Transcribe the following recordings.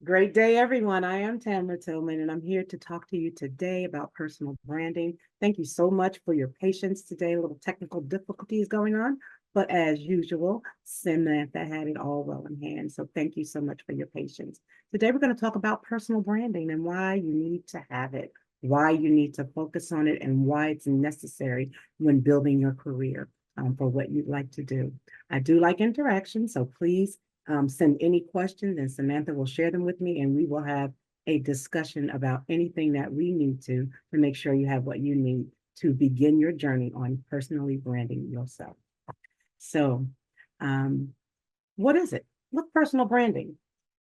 Great day, everyone. I am Tamara Tillman, and I'm here to talk to you today about personal branding. Thank you so much for your patience today. A little technical difficulties going on, but as usual, Samantha had it all well in hand. So thank you so much for your patience. Today, we're going to talk about personal branding and why you need to have it, why you need to focus on it, and why it's necessary when building your career for what you'd like to do. I do like interaction, so please send any questions and Samantha will share them with me and we will have a discussion about anything that we need to make sure you have what you need to begin your journey on personally branding yourself. So, um, what is it? What's personal branding?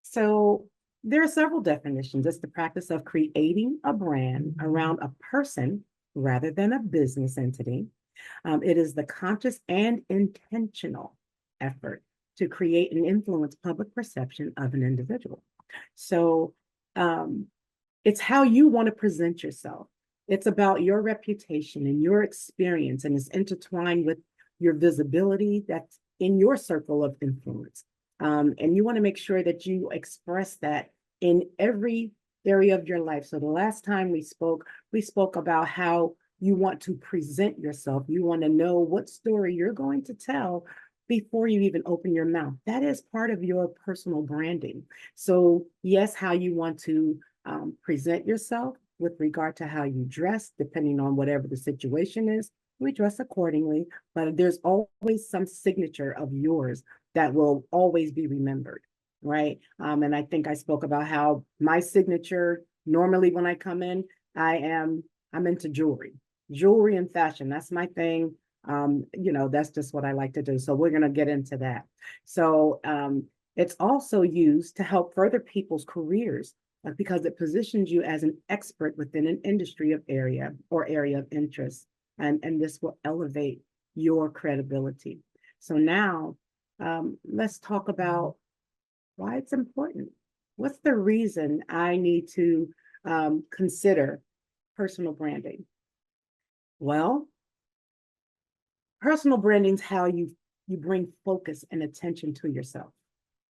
So, there are several definitions. It's the practice of creating a brand around a person rather than a business entity. It is the conscious and intentional effort to create and influence public perception of an individual. So um, it's how you want to present yourself. It's about your reputation and your experience, and it's intertwined with your visibility that's in your circle of influence. And you want to make sure that you express that in every area of your life. So the last time we spoke about how you want to present yourself. You want to know what story you're going to tell before you even open your mouth. That is part of your personal branding. So, yes, how you want to present yourself with regard to how you dress, depending on whatever the situation is. We dress accordingly, but there's always some signature of yours that will always be remembered, right? And I think I spoke about how my signature normally when I come in, I'm into jewelry and fashion. That's my thing. That's just what I like to do. So we're going to get into that. So it's also used to help further people's careers because it positions you as an expert within an industry of area or area of interest. And this will elevate your credibility. So now let's talk about why it's important. What's the reason I need to consider personal branding? Well, personal branding is how you bring focus and attention to yourself.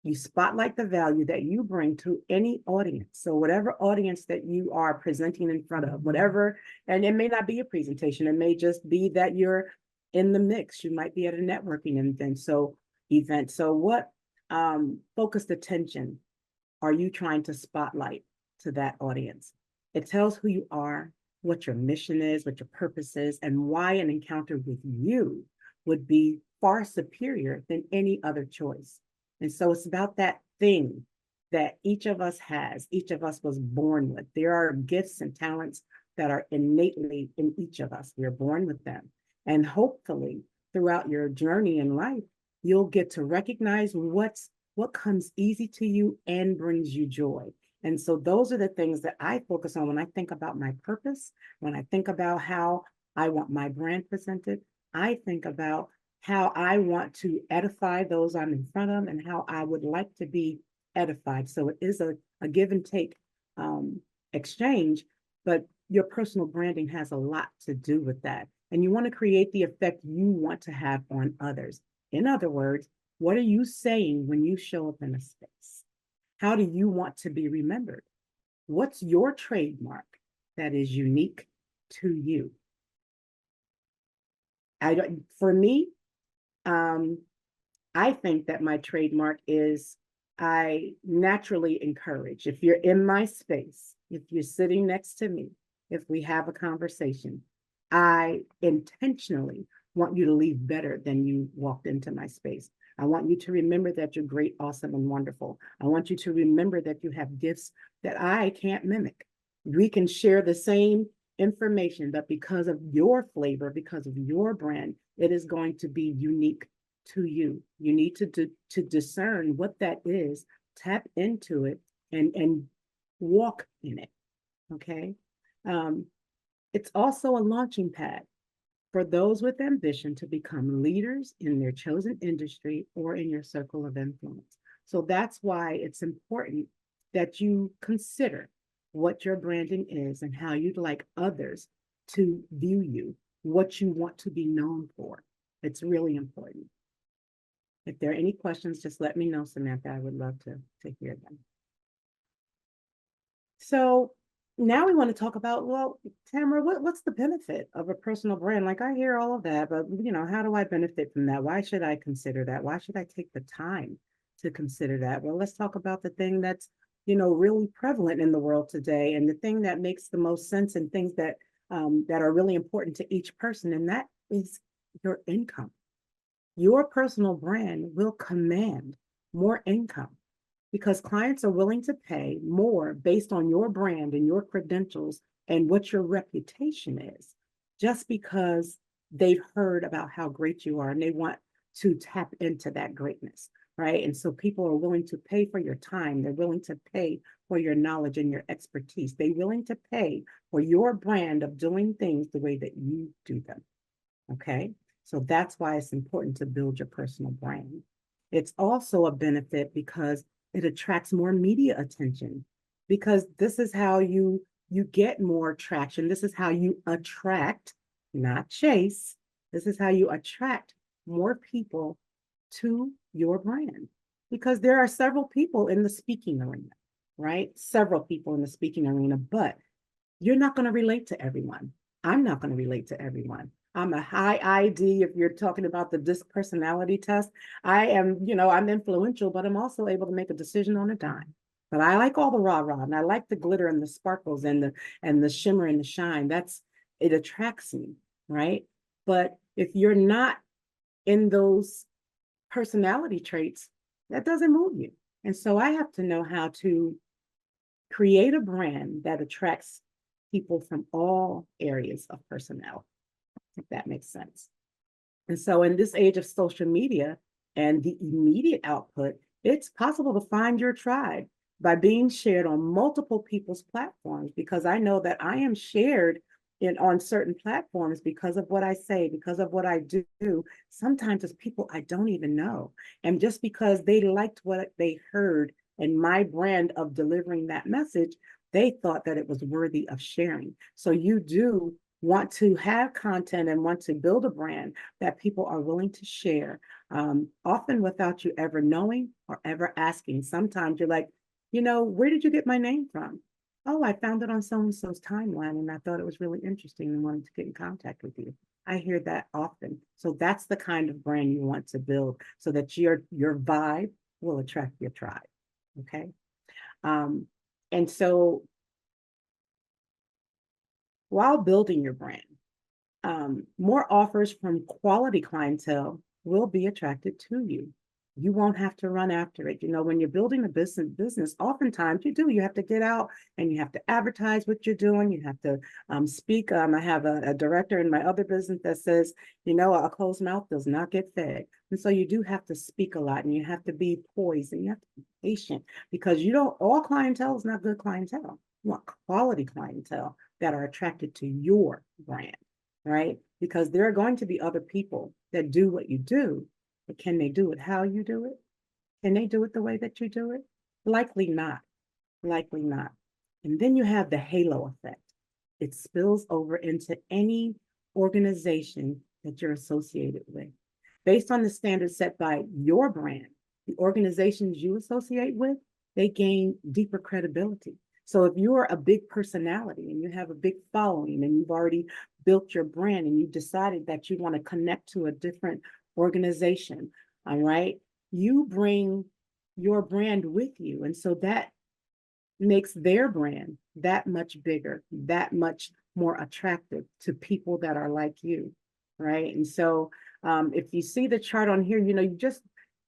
You spotlight the value that you bring to any audience. So whatever audience that you are presenting in front of, whatever, and it may not be a presentation, it may just be that you're in the mix. You might be at a networking event. So what focused attention are you trying to spotlight to that audience? It tells who you are, what your mission is, what your purpose is, and why an encounter with you would be far superior than any other choice. And so it's about that thing that each of us has, each of us was born with. There are gifts and talents that are innately in each of us. We're born with them. And hopefully, throughout your journey in life, you'll get to recognize what comes easy to you and brings you joy. And so those are the things that I focus on when I think about my purpose, when I think about how I want my brand presented. I think about how I want to edify those I'm in front of and how I would like to be edified. So it is a give and take exchange, but your personal branding has a lot to do with that. And you want to create the effect you want to have on others. In other words, what are you saying when you show up in a space? How do you want to be remembered? What's your trademark that is unique to you? For me, um, I think that my trademark is I naturally encourage. If you're in my space, if you're sitting next to me, if we have a conversation, I intentionally want you to leave better than you walked into my space. I want you to remember that you're great, awesome, and wonderful. I want you to remember that you have gifts that I can't mimic. We can share the same information, but because of your flavor, because of your brand, it is going to be unique to you. You need to discern what that is, tap into it, and walk in it. Okay. Um, it's also a launching pad for those with ambition to become leaders in their chosen industry or in your circle of influence. So that's why it's important that you consider what your branding is and how you'd like others to view you, what you want to be known for. It's really important. If there are any questions, just let me know, Samantha. I would love to hear them. So now we want to talk about, well, Tamara, what's the benefit of a personal brand? Like I hear all of that, but how do I benefit from that? Why should I consider that? Why should I take the time to consider that? Well, let's talk about the thing that's, really prevalent in the world today, and the thing that makes the most sense, and things that are really important to each person, and that is your income. Your personal brand will command more income because clients are willing to pay more based on your brand and your credentials and what your reputation is, just because they've heard about how great you are and they want to tap into that greatness, right? And so people are willing to pay for your time. They're willing to pay for your knowledge and your expertise. They're willing to pay for your brand of doing things the way that you do them. Okay. So that's why it's important to build your personal brand. It's also a benefit because it attracts more media attention, because this is how you get more traction. This is how you attract, not chase. This is how you attract more people to your brand, because there are several people in the speaking arena, right? Several people in the speaking arena, but you're not going to relate to everyone. I'm not going to relate to everyone. I'm a high ID. If you're talking about the DISC personality test, I am, I'm influential, but I'm also able to make a decision on a dime. But I like all the rah-rah, and I like the glitter and the sparkles and the shimmer and the shine. It attracts me, right? But if you're not in those personality traits, that doesn't move you. And so I have to know how to create a brand that attracts people from all areas of personnel, if that makes sense. And so in this age of social media and the immediate output, it's possible to find your tribe by being shared on multiple people's platforms, because I know that I am shared on certain platforms because of what I say, because of what I do. Sometimes it's people I don't even know. And just because they liked what they heard and my brand of delivering that message, they thought that it was worthy of sharing. So you do want to have content and want to build a brand that people are willing to share, often without you ever knowing or ever asking. Sometimes you're like, where did you get my name from? Oh, I found it on so-and-so's timeline and I thought it was really interesting and wanted to get in contact with you. I hear that often. So that's the kind of brand you want to build, so that your vibe will attract your tribe. Okay. Um, and so while building your brand, more offers from quality clientele will be attracted to you. You won't have to run after it. When you're building a business, oftentimes you have to get out and you have to advertise what you're doing. You have to speak. I have a director in my other business that says, a closed mouth does not get fed. And so you do have to speak a lot, and you have to be poised, and you have to be patient, because all clientele is not good clientele. You want quality clientele that are attracted to your brand, right? Because there are going to be other people that do what you do, but can they do it how you do it? Can they do it the way that you do it? Likely not. Likely not. And then you have the halo effect. It spills over into any organization that you're associated with. Based on the standards set by your brand, the organizations you associate with, they gain deeper credibility. So if you're a big personality and you have a big following and you've already built your brand and you've decided that you want to connect to a different organization, all right, you bring your brand with you. And so that makes their brand that much bigger, that much more attractive to people that are like you, right? And so if you see the chart on here,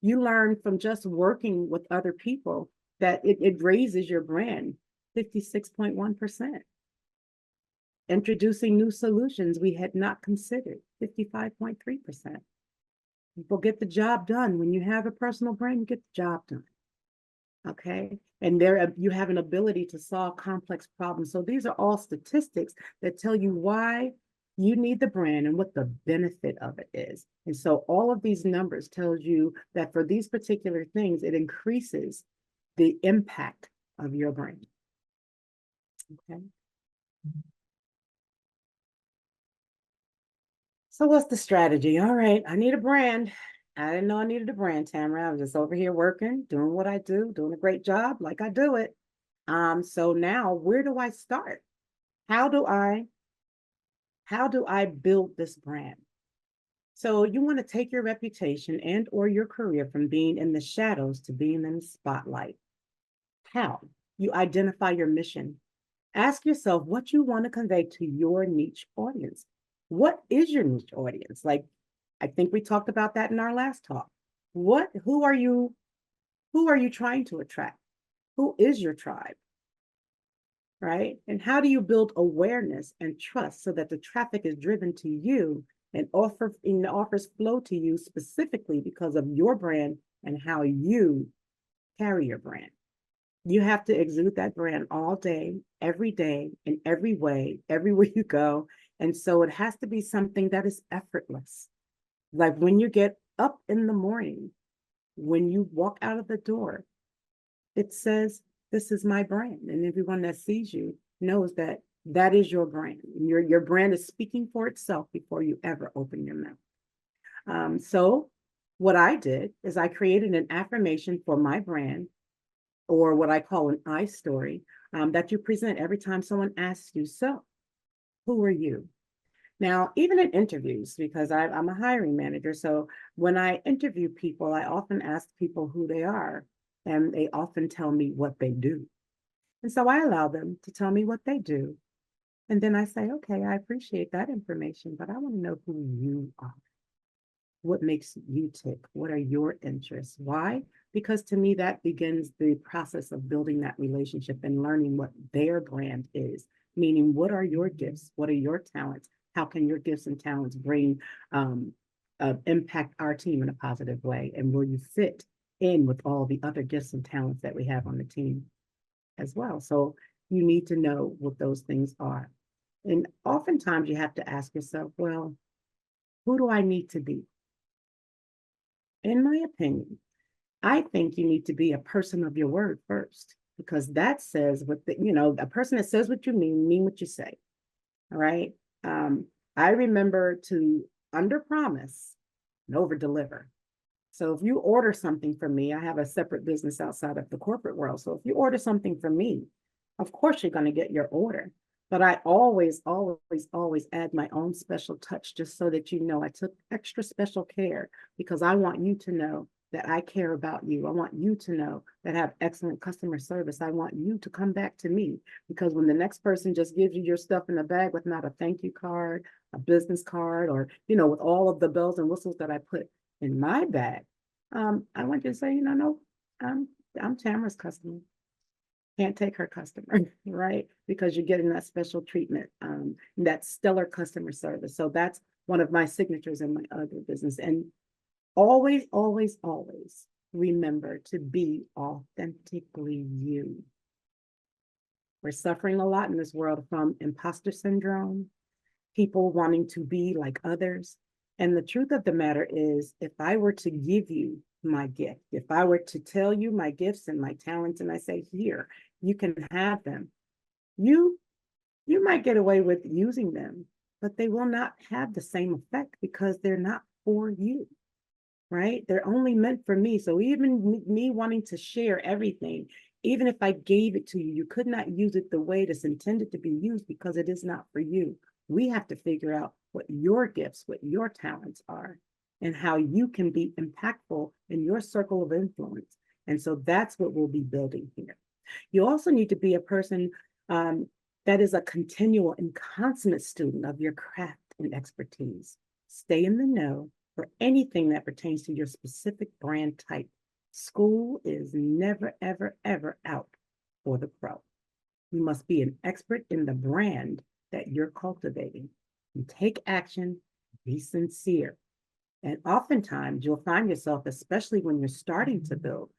you learn from just working with other people that it raises your brand 56.1%. Introducing new solutions we had not considered, 55.3%. People get the job done. When you have a personal brand, you get the job done. Okay. And there you have an ability to solve complex problems. So these are all statistics that tell you why you need the brand and what the benefit of it is. And so all of these numbers tells you that for these particular things, it increases the impact of your brand. Okay. So what's the strategy? All right, I need a brand. I didn't know I needed a brand, Tamara. I was just over here working, doing what I do, doing a great job like I do it. So now where do I start? How do I how do I build this brand? So you want to take your reputation and or your career from being in the shadows to being in the spotlight. How? You identify your mission. Ask yourself what you want to convey to your niche audience. What is your niche audience? Like, I think we talked about that in our last talk. Who are you trying to attract? Who is your tribe? Right? And how do you build awareness and trust so that the traffic is driven to you and offers flow to you specifically because of your brand and how you carry your brand? You have to exude that brand all day, in every way, everywhere you go. And so it has to be something that is effortless. Like when you get up in the morning, when you walk out of the door, it says, "This is my brand." And everyone that sees you knows that that is your brand. Your brand is speaking for itself before you ever open your mouth. So, what I did is I created an affirmation for my brand, or what I call an I story, that you present every time someone asks you, "So, who are you?" Now, even in interviews, because I'm a hiring manager, so when I interview people, I often ask people who they are, and they often tell me what they do. And so I allow them to tell me what they do. And then I say, okay, I appreciate that information, but I want to know who you are. What makes you tick? What are your interests? Why? Because to me, that begins the process of building that relationship and learning what their brand is. Meaning, what are your gifts? What are your talents? How can your gifts and talents bring impact our team in a positive way? And will you fit in with all the other gifts and talents that we have on the team as well? So you need to know what those things are. And oftentimes you have to ask yourself, well, who do I need to be? In my opinion, I think you need to be a person of your word first, because that says what a person that says what you mean what you say. All right. I remember to under promise and over deliver. So if you order something from me, I have a separate business outside of the corporate world. So if you order something from me, of course you're going to get your order. But I always, always, always add my own special touch just so that you know I took extra special care, because I want you to know that I care about you. I want you to know that I have excellent customer service. I want you to come back to me, because when the next person just gives you your stuff in a bag with not a thank you card, a business card, or, with all of the bells and whistles that I put in my bag, I want you to say, no, I'm Tamara's customer. Can't take her customer, right? Because you're getting that special treatment, that stellar customer service. So that's one of my signatures in my other business. And always, always, always remember to be authentically you. We're suffering a lot in this world from imposter syndrome, people wanting to be like others. And the truth of the matter is, if I were to give you my gift, if I were to tell you my gifts and my talents, and I say, here, you can have them, you you might get away with using them, but they will not have the same effect because they're not for you, right? They're only meant for me. So even me wanting to share everything, even if I gave it to you, you could not use it the way it's intended to be used because it is not for you. We have to figure out what your gifts, what your talents are, and how you can be impactful in your circle of influence. And so that's what we'll be building here. You also need to be a person that is a continual and consummate student of your craft and expertise. Stay in the know for anything that pertains to your specific brand type. School is never, ever, ever out for the pro. You must be an expert in the brand that you're cultivating. You take action, be sincere. And oftentimes you'll find yourself, especially when you're starting to build,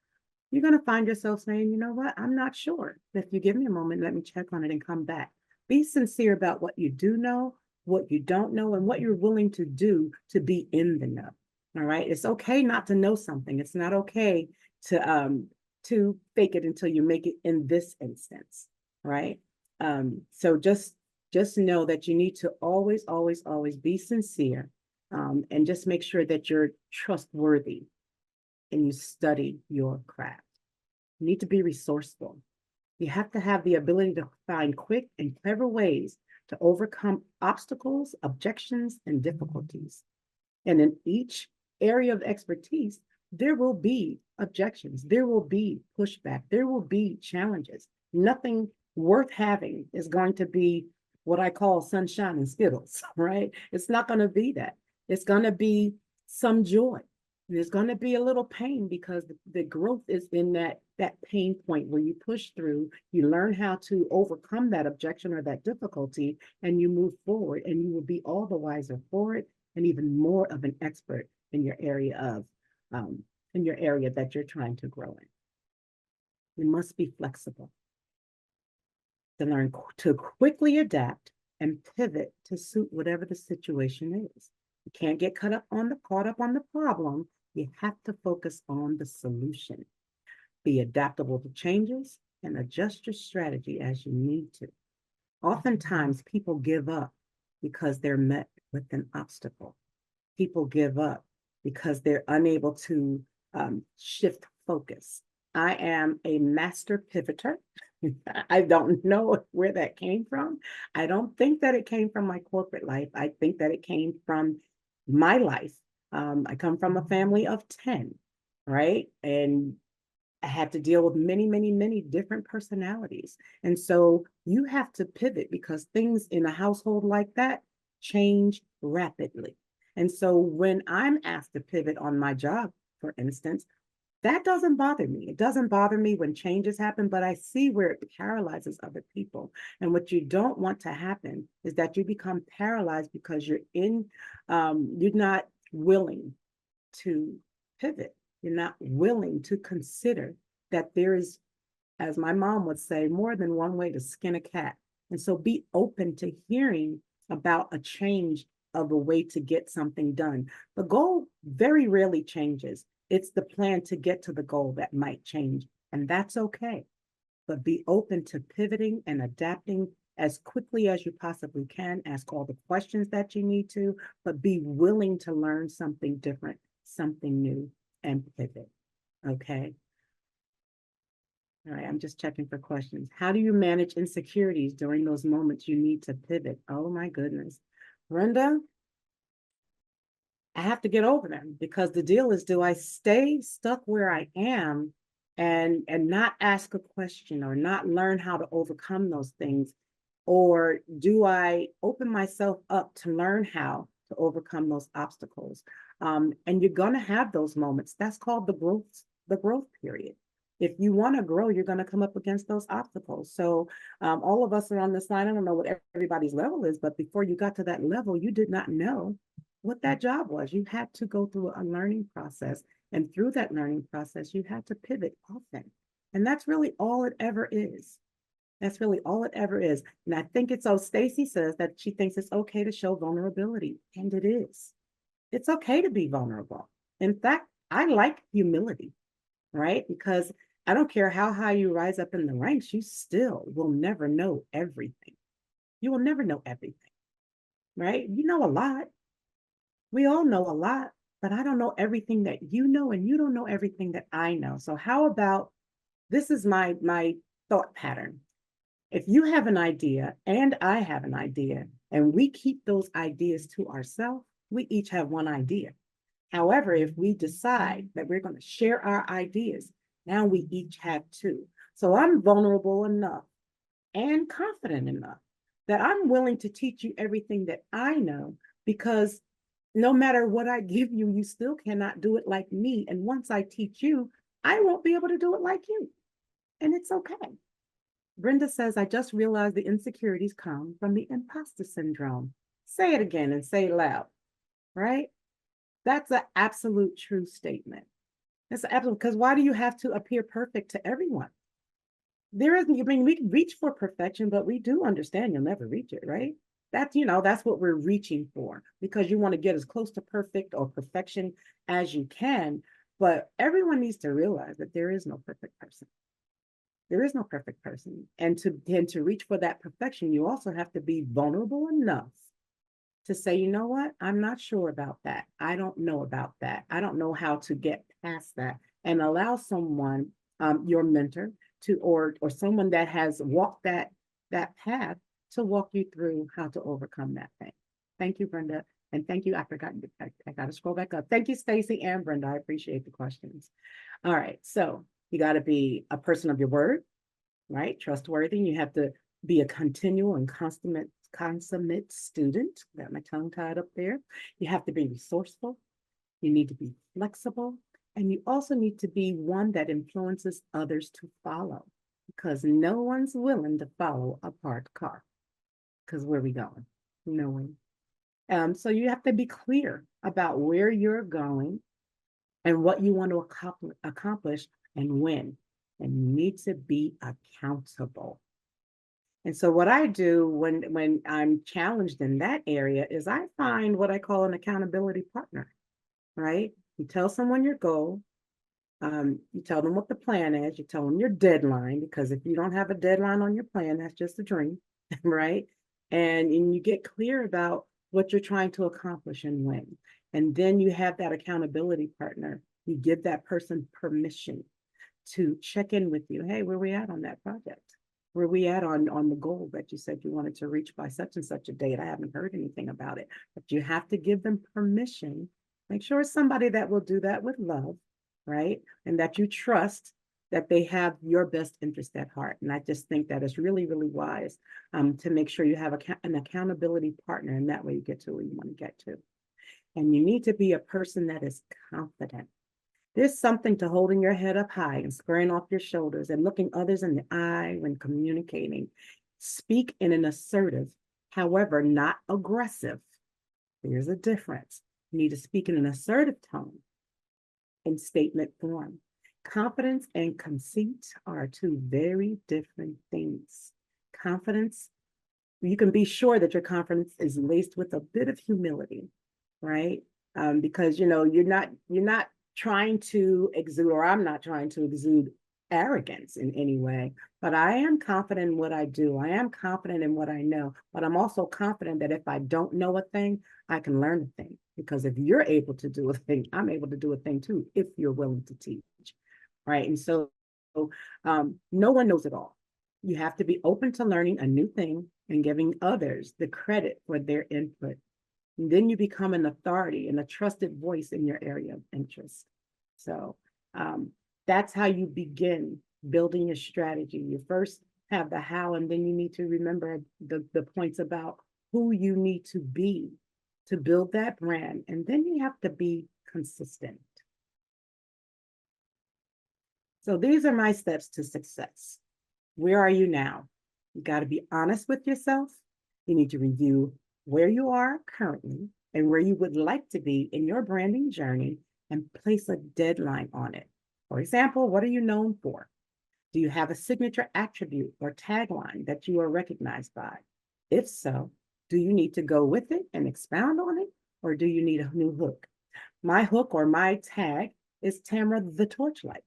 you're going to find yourself saying, you know what, I'm not sure. If you give me a moment, let me check on it and come back. Be sincere about what you do know, what you don't know, and what you're willing to do to be in the know. All right. It's okay not to know something. It's not okay to fake it until you make it in this instance. Right. So just know that you need to always, always, always be sincere, and just make sure that you're trustworthy and you study your craft. You need to be resourceful. You have to have the ability to find quick and clever ways to overcome obstacles, objections, and difficulties. And in each area of expertise, there will be objections, there will be pushback, there will be challenges. Nothing worth having is going to be what I call sunshine and skittles, right? It's not going to be that. It's going to be some joy. There's going to be a little pain because the growth is in that pain point where you push through, you learn how to overcome that objection or that difficulty, and you move forward, and you will be all the wiser for it, and even more of an expert in your area that you're trying to grow in. You must be flexible to learn to quickly adapt and pivot to suit whatever the situation is. You can't get caught up on the problem. You have to focus on the solution. Be adaptable to changes and adjust your strategy as you need to. Oftentimes, people give up because they're met with an obstacle. People give up because they're unable to shift focus. I am a master pivoter. I don't know where that came from. I don't think that it came from my corporate life. I think that it came from my life. I come from a family of 10, right? And I had to deal with many, many, many different personalities. And so you have to pivot because things in a household like that change rapidly. And so when I'm asked to pivot on my job, for instance, that doesn't bother me. It doesn't bother me when changes happen, but I see where it paralyzes other people. And what you don't want to happen is that you become paralyzed because you're not willing to pivot. You're not willing to consider that there is, as my mom would say, more than one way to skin a cat. And so be open to hearing about a change of a way to get something done. The goal very rarely changes. It's the plan to get to the goal that might change, and that's okay. But be open to pivoting and adapting as quickly as you possibly can. Ask all the questions that you need to, but be willing to learn something different, something new, and pivot. Okay. All right, I'm just checking for questions. How do you manage insecurities during those moments you need to pivot? Oh my goodness. Brenda, I have to get over them because the deal is, do I stay stuck where I am and not ask a question or not learn how to overcome those things? Or do I open myself up to learn how to overcome those obstacles? And you're going to have those moments. That's called the growth period. If you want to grow, you're going to come up against those obstacles. So all of us are on this line. I don't know what everybody's level is, but before you got to that level, you did not know what that job was. You had to go through a learning process. And through that learning process, you had to pivot often. And that's really all it ever is. That's really all it ever is. And I think it's so Stacy says that she thinks it's okay to show vulnerability. And it is. It's okay to be vulnerable. In fact, I like humility, right? Because I don't care how high you rise up in the ranks, you still will never know everything. You will never know everything, right? You know a lot. We all know a lot, but I don't know everything that you know, and you don't know everything that I know. So how about, this is my thought pattern. If you have an idea and I have an idea, and we keep those ideas to ourselves, we each have one idea. However, if we decide that we're going to share our ideas, now we each have two. So I'm vulnerable enough and confident enough that I'm willing to teach you everything that I know, because no matter what I give you, you still cannot do it like me. And once I teach you, I won't be able to do it like you. And it's okay. Brenda says, I just realized the insecurities come from the imposter syndrome. Say it again and say it loud, right? That's an absolute true statement. That's absolute, because why do you have to appear perfect to everyone? There isn't, I mean, we can reach for perfection, but we do understand you'll never reach it, right? That's what we're reaching for, because you want to get as close to perfect or perfection as you can. But everyone needs to realize that there is no perfect person. There is no perfect person. And to reach for that perfection, you also have to be vulnerable enough to say, you know what, I'm not sure about that. I don't know about that. I don't know how to get past that. And allow someone, your mentor, to, or someone that has walked that path to walk you through how to overcome that thing. Thank you, Brenda. And thank you. I forgot, I got to scroll back up. Thank you, Stacy and Brenda. I appreciate the questions. All right. So you got to be a person of your word, right? Trustworthy. You have to be a continual and consummate student. Got my tongue tied up there. You have to be resourceful. You need to be flexible. And you also need to be one that influences others to follow, because no one's willing to follow a parked car. Because where are we going? No one. So you have to be clear about where you're going and what you want to accomplish and when. And you need to be accountable. And so what I do when I'm challenged in that area is I find what I call an accountability partner, right? You tell someone your goal, you tell them what the plan is, you tell them your deadline, because if you don't have a deadline on your plan, that's just a dream, right? And you get clear about what you're trying to accomplish and when. And then you have that accountability partner. You give that person permission to check in with you. Hey, where we at on that project? Where we at on the goal that you said you wanted to reach by such and such a date? I haven't heard anything about it. But you have to give them permission. Make sure it's somebody that will do that with love, right? And that you trust that they have your best interest at heart. And I just think that is really, really wise to make sure you have an accountability partner, and that way you get to where you want to get to. And you need to be a person that is confident. There's something to holding your head up high and squaring off your shoulders and looking others in the eye when communicating. Speak in an assertive, however, not aggressive. There's a difference. You need to speak in an assertive tone in statement form. Confidence and conceit are two very different things. Confidence, you can be sure that your confidence is laced with a bit of humility, right? Because you're not trying to exude, or I'm not trying to exude arrogance in any way, but I am confident in what I do. I am confident in what I know, but I'm also confident that if I don't know a thing, I can learn a thing. Because if you're able to do a thing, I'm able to do a thing too, if you're willing to teach, right? And so no one knows it all. You have to be open to learning a new thing and giving others the credit for their input. And then you become an authority and a trusted voice in your area of interest. So that's how you begin building your strategy. You first have the how, and then you need to remember the points about who you need to be to build that brand. And then you have to be consistent. So these are my steps to success. Where are you now? You got to be honest with yourself. You need to review where you are currently and where you would like to be in your branding journey and place a deadline on it. For example, what are you known for? Do you have a signature attribute or tagline that you are recognized by? If so, do you need to go with it and expound on it, or do you need a new hook? My hook or my tag is Tamara the Torchlight.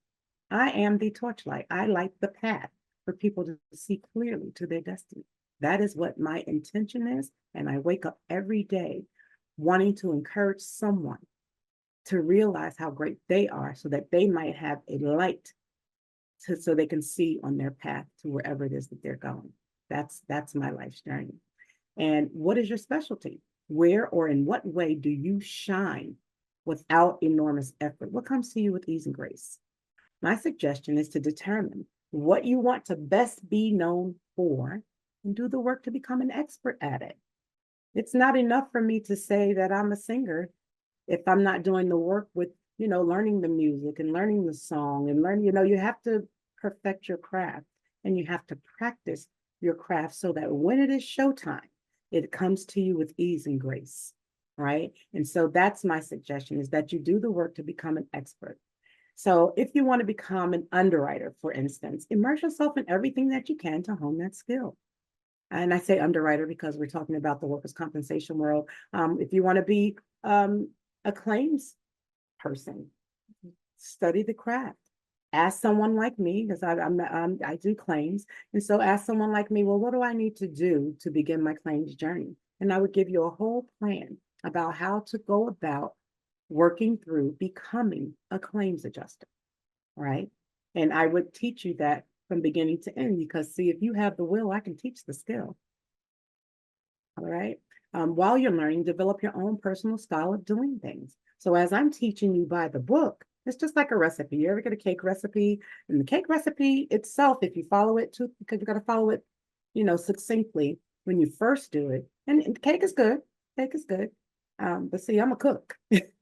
I am the torchlight. I light the path for people to see clearly to their destiny. That is what my intention is. And I wake up every day wanting to encourage someone to realize how great they are so that they might have a light so they can see on their path to wherever it is that they're going. That's my life's journey. And what is your specialty? Where or in what way do you shine without enormous effort? What comes to you with ease and grace? My suggestion is to determine what you want to best be known for and do the work to become an expert at it. It's not enough for me to say that I'm a singer if I'm not doing the work with, learning the music and learning the song and learning, you have to perfect your craft and you have to practice your craft so that when it is showtime, it comes to you with ease and grace, right? And so that's my suggestion, is that you do the work to become an expert. So if you want to become an underwriter, for instance, immerse yourself in everything that you can to hone that skill. And I say underwriter because we're talking about the workers' compensation world. If you want to be a claims person, study the craft. Ask someone like me, because I do claims. And so ask someone like me, well, what do I need to do to begin my claims journey? And I would give you a whole plan about how to go about working through becoming a claims adjuster, right? And I would teach you that from beginning to end, because see, if you have the will, I can teach the skill. All right. While you're learning, develop your own personal style of doing things. So as I'm teaching you by the book, it's just like a recipe. You ever get a cake recipe? And the cake recipe itself, if you follow it too, because you got to follow it, succinctly when you first do it. And cake is good. Cake is good. But see, I'm a cook.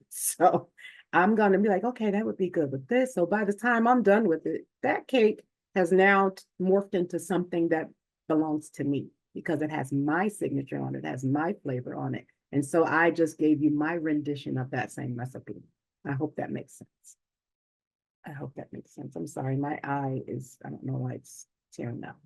So I'm going to be like, okay, that would be good with this. So by the time I'm done with it, that cake has now morphed into something that belongs to me because it has my signature on it, has my flavor on it. And so I just gave you my rendition of that same recipe. I hope that makes sense. I hope that makes sense. I'm sorry, my eye is, I don't know why it's tearing up.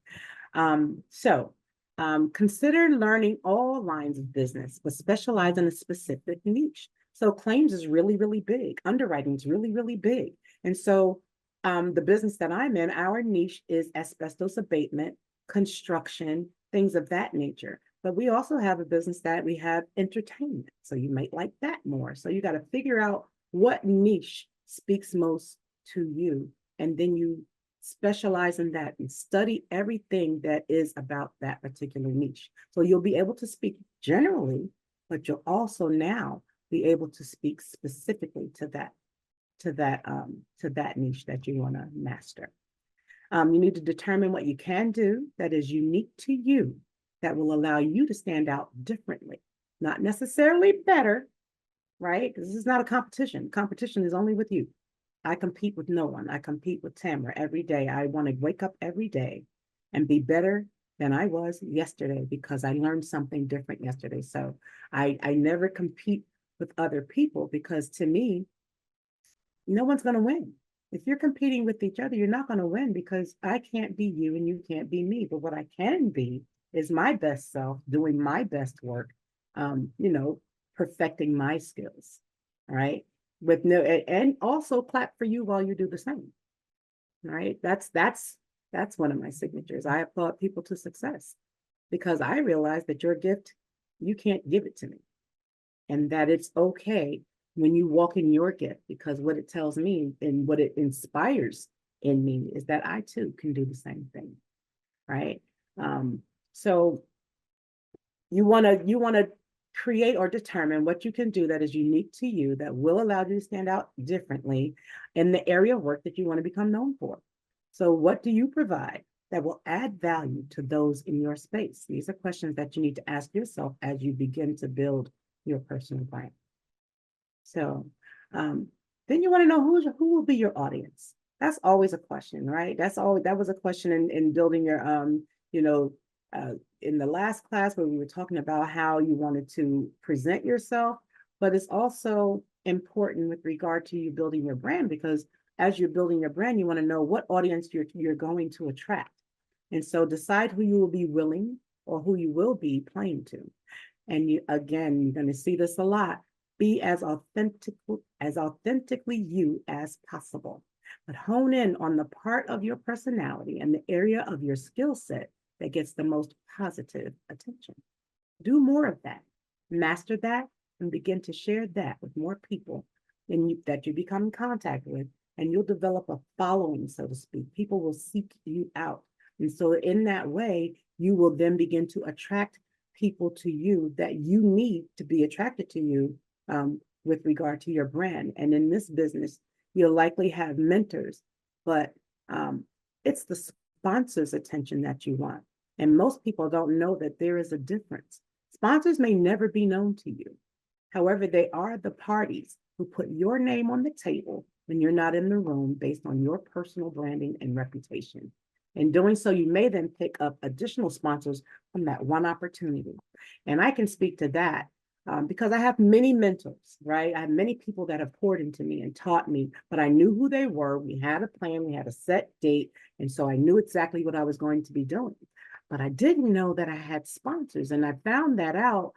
Consider learning all lines of business, but specialize in a specific niche. So claims is really, really big. Underwriting is really, really big. And so the business that I'm in, our niche is asbestos abatement, construction, things of that nature. But we also have a business that we have entertainment. So you might like that more. So you got to figure out what niche speaks most to you. And then you specialize in that and study everything that is about that particular niche. So you'll be able to speak generally, but you'll also now be able to speak specifically to that niche that you want to master. You need to determine what you can do that is unique to you, that will allow you to stand out differently, not necessarily better, right? Because this is not a competition. Competition is only with you. I compete with no one. I compete with Tamara every day. I want to wake up every day and be better than I was yesterday because I learned something different yesterday. So I never compete with other people because to me, no one's going to win. If you're competing with each other, you're not going to win because I can't be you and you can't be me. But what I can be is my best self, doing my best work, perfecting my skills. All right. With no, and also clap for you while you do the same. All right. That's one of my signatures. I applaud people to success because I realize that your gift, you can't give it to me. And that it's okay when you walk in your gift, because what it tells me and what it inspires in me is that I too can do the same thing, right? So you want to create or determine what you can do that is unique to you, that will allow you to stand out differently in the area of work that you want to become known for. So what do you provide that will add value to those in your space? These are questions that you need to ask yourself as you begin to build your personal brand. So then you want to know who will be your audience. That's always a question, right? That was a question in building your in the last class where we were talking about how you wanted to present yourself, but it's also important with regard to you building your brand, because as you're building your brand, you want to know what audience you're going to attract. And so decide who you will be willing or who you will be playing to. And you're going to see this a lot. Be as authentically you as possible, but hone in on the part of your personality and the area of your skill set that gets the most positive attention. Do more of that, master that, and begin to share that with more people that you become in contact with, and you'll develop a following, so to speak. People will seek you out. And so in that way, you will then begin to attract people to you that you need to be attracted to you with regard to your brand. And in this business, you'll likely have mentors, but it's the sponsor's attention that you want. And most people don't know that there is a difference. Sponsors may never be known to you. However, they are the parties who put your name on the table when you're not in the room based on your personal branding and reputation. In doing so, you may then pick up additional sponsors from that one opportunity. And I can speak to that because I have many mentors, right? I have many people that have poured into me and taught me, but I knew who they were. We had a plan, we had a set date. And so I knew exactly what I was going to be doing. But I didn't know that I had sponsors. And I found that out,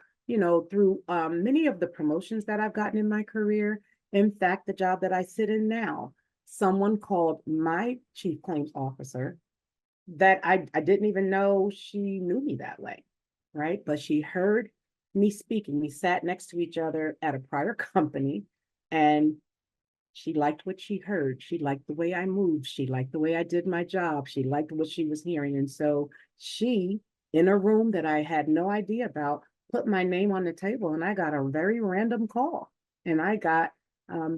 through many of the promotions that I've gotten in my career. In fact, the job that I sit in now, someone called my chief claims officer that I didn't even know she knew me that way, right? But she heard me speaking. We sat next to each other at a prior company, and She liked what she heard. She liked the way I moved. She liked the way I did my job. She liked what she was hearing. And so she, in a room that I had no idea about, put my name on the table and I got a very random call. And I got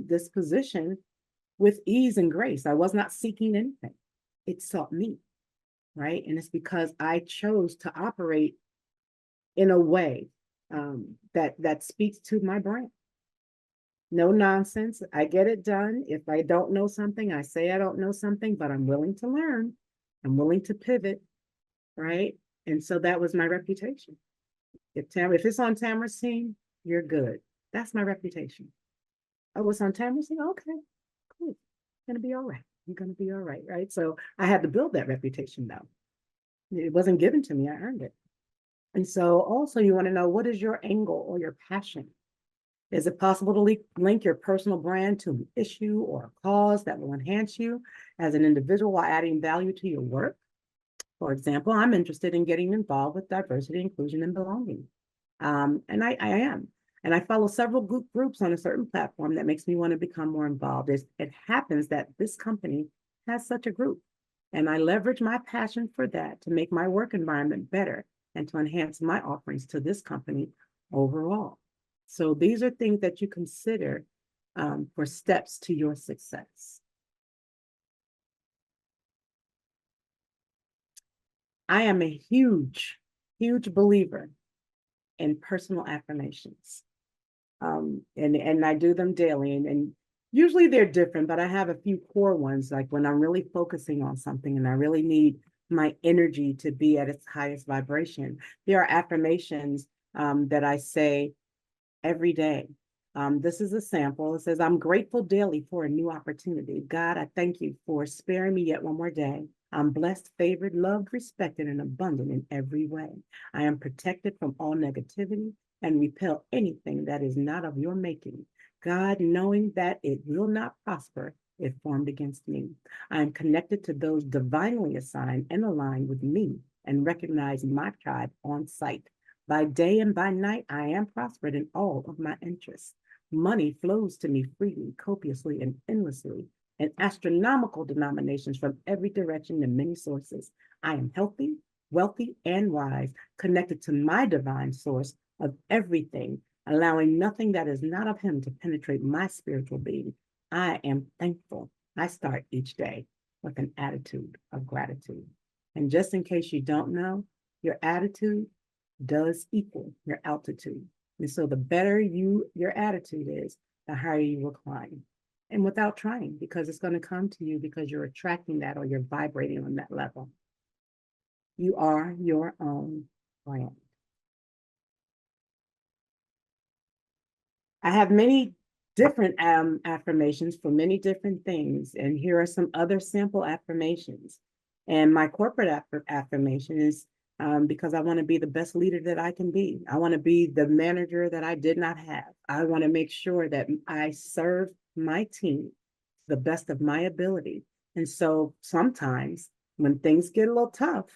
this position with ease and grace. I was not seeking anything. It sought me, right? And it's because I chose to operate in a way that speaks to my brand. No nonsense. I get it done. If I don't know something, I say I don't know something, but I'm willing to learn. I'm willing to pivot, right? And so that was my reputation. If it's on Tamara's team, you're good. That's my reputation. Oh, it's on Tamara's team? Okay, cool. Gonna be all right. You're gonna be all right, right? So I had to build that reputation though. It wasn't given to me, I earned it. And so also you want to know, what is your angle or your passion? Is it possible to link your personal brand to an issue or a cause that will enhance you as an individual while adding value to your work? For example, I'm interested in getting involved with diversity, inclusion, and belonging. And I am. And I follow several groups on a certain platform that makes me want to become more involved. It happens that this company has such a group. And I leverage my passion for that to make my work environment better and to enhance my offerings to this company overall. So these are things that you consider for steps to your success. I am a huge, huge believer in personal affirmations. And I do them daily, and usually they're different, but I have a few core ones, like when I'm really focusing on something and I really need my energy to be at its highest vibration. There are affirmations that I say every day. This is a sample. It says, I'm grateful daily for a new opportunity. God, I thank you for sparing me yet one more day. I'm blessed, favored, loved, respected, and abundant in every way. I am protected from all negativity and repel anything that is not of your making. God, knowing that it will not prosper if formed against me. I am connected to those divinely assigned and aligned with me and recognize my tribe on sight. By day and by night, I am prospered in all of my interests. Money flows to me freely, copiously, and endlessly in astronomical denominations from every direction and many sources. I am healthy, wealthy, and wise, connected to my divine source of everything, allowing nothing that is not of him to penetrate my spiritual being. I am thankful. I start each day with an attitude of gratitude. And just in case you don't know, your attitude does equal your altitude. And so the better your attitude is, the higher you will climb. And without trying, because it's going to come to you because you're attracting that or you're vibrating on that level. You are your own brand. I have many different affirmations for many different things. And here are some other simple affirmations. And my corporate affirmation is because I want to be the best leader that I can be. I want to be the manager that I did not have. I want to make sure that I serve my team to the best of my ability. And so sometimes when things get a little tough,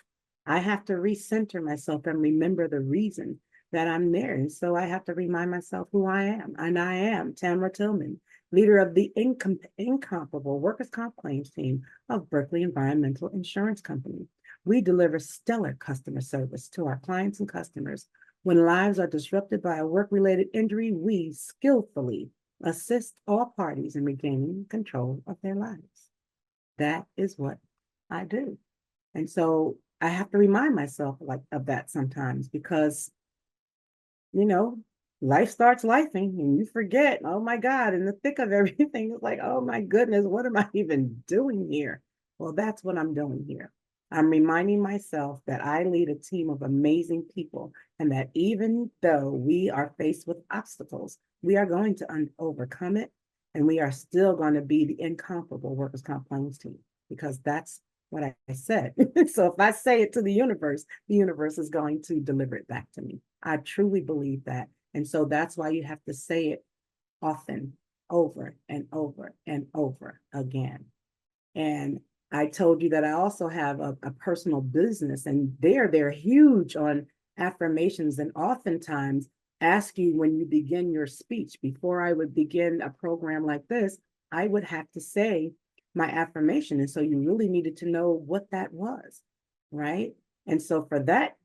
I have to recenter myself and remember the reason that I'm there. And so I have to remind myself who I am. And I am Tamara Tillman, leader of the incomparable workers' comp claims team of Berkeley Environmental Insurance Company. We deliver stellar customer service to our clients and customers. When lives are disrupted by a work-related injury, we skillfully assist all parties in regaining control of their lives. That is what I do. And so I have to remind myself of that sometimes because you know, life starts lifing and you forget, oh my God, in the thick of everything, it's like, oh my goodness, what am I even doing here? Well, that's what I'm doing here. I'm reminding myself that I lead a team of amazing people and that even though we are faced with obstacles, we are going to overcome it and we are still going to be the incomparable workers' comp claims team because that's what I said. So if I say it to the universe is going to deliver it back to me. I truly believe that. And so that's why you have to say it often, over and over and over again. And I told you that I also have a personal business, and they're huge on affirmations and oftentimes ask you when you begin your speech. Before I would begin a program like this, I would have to say my affirmation. And so you really needed to know what that was, right? And so for that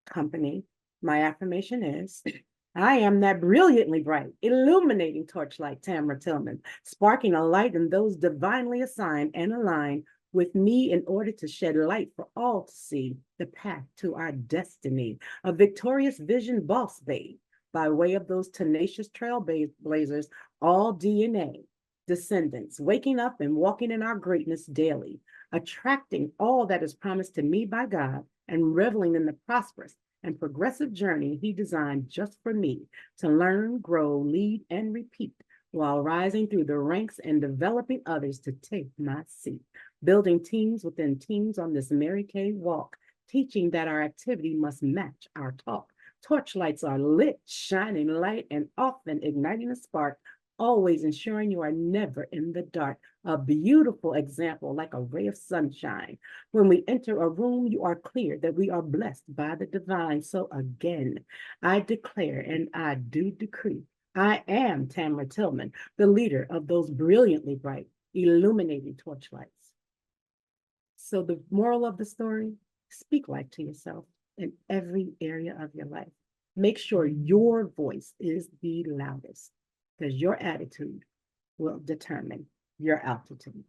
company, my affirmation is I am that brilliantly bright, illuminating torchlight, Tamara Tillman, sparking a light in those divinely assigned and aligned with me in order to shed light for all to see the path to our destiny. A victorious vision boss babe by way of those tenacious trailblazers, all DNA descendants, waking up and walking in our greatness daily, attracting all that is promised to me by God and reveling in the prosperous and progressive journey he designed just for me to learn, grow, lead, and repeat while rising through the ranks and developing others to take my seat, building teams within teams on this Mary Kay walk, teaching that our activity must match our talk. Torchlights are lit, shining light, and often igniting a spark, always ensuring you are never in the dark. A beautiful example, like a ray of sunshine. When we enter a room, you are clear that we are blessed by the divine. So again, I declare and I do decree, I am Tamara Tillman, the leader of those brilliantly bright, illuminating torchlights. So the moral of the story, speak life to yourself in every area of your life. Make sure your voice is the loudest because your attitude will determine your altitude.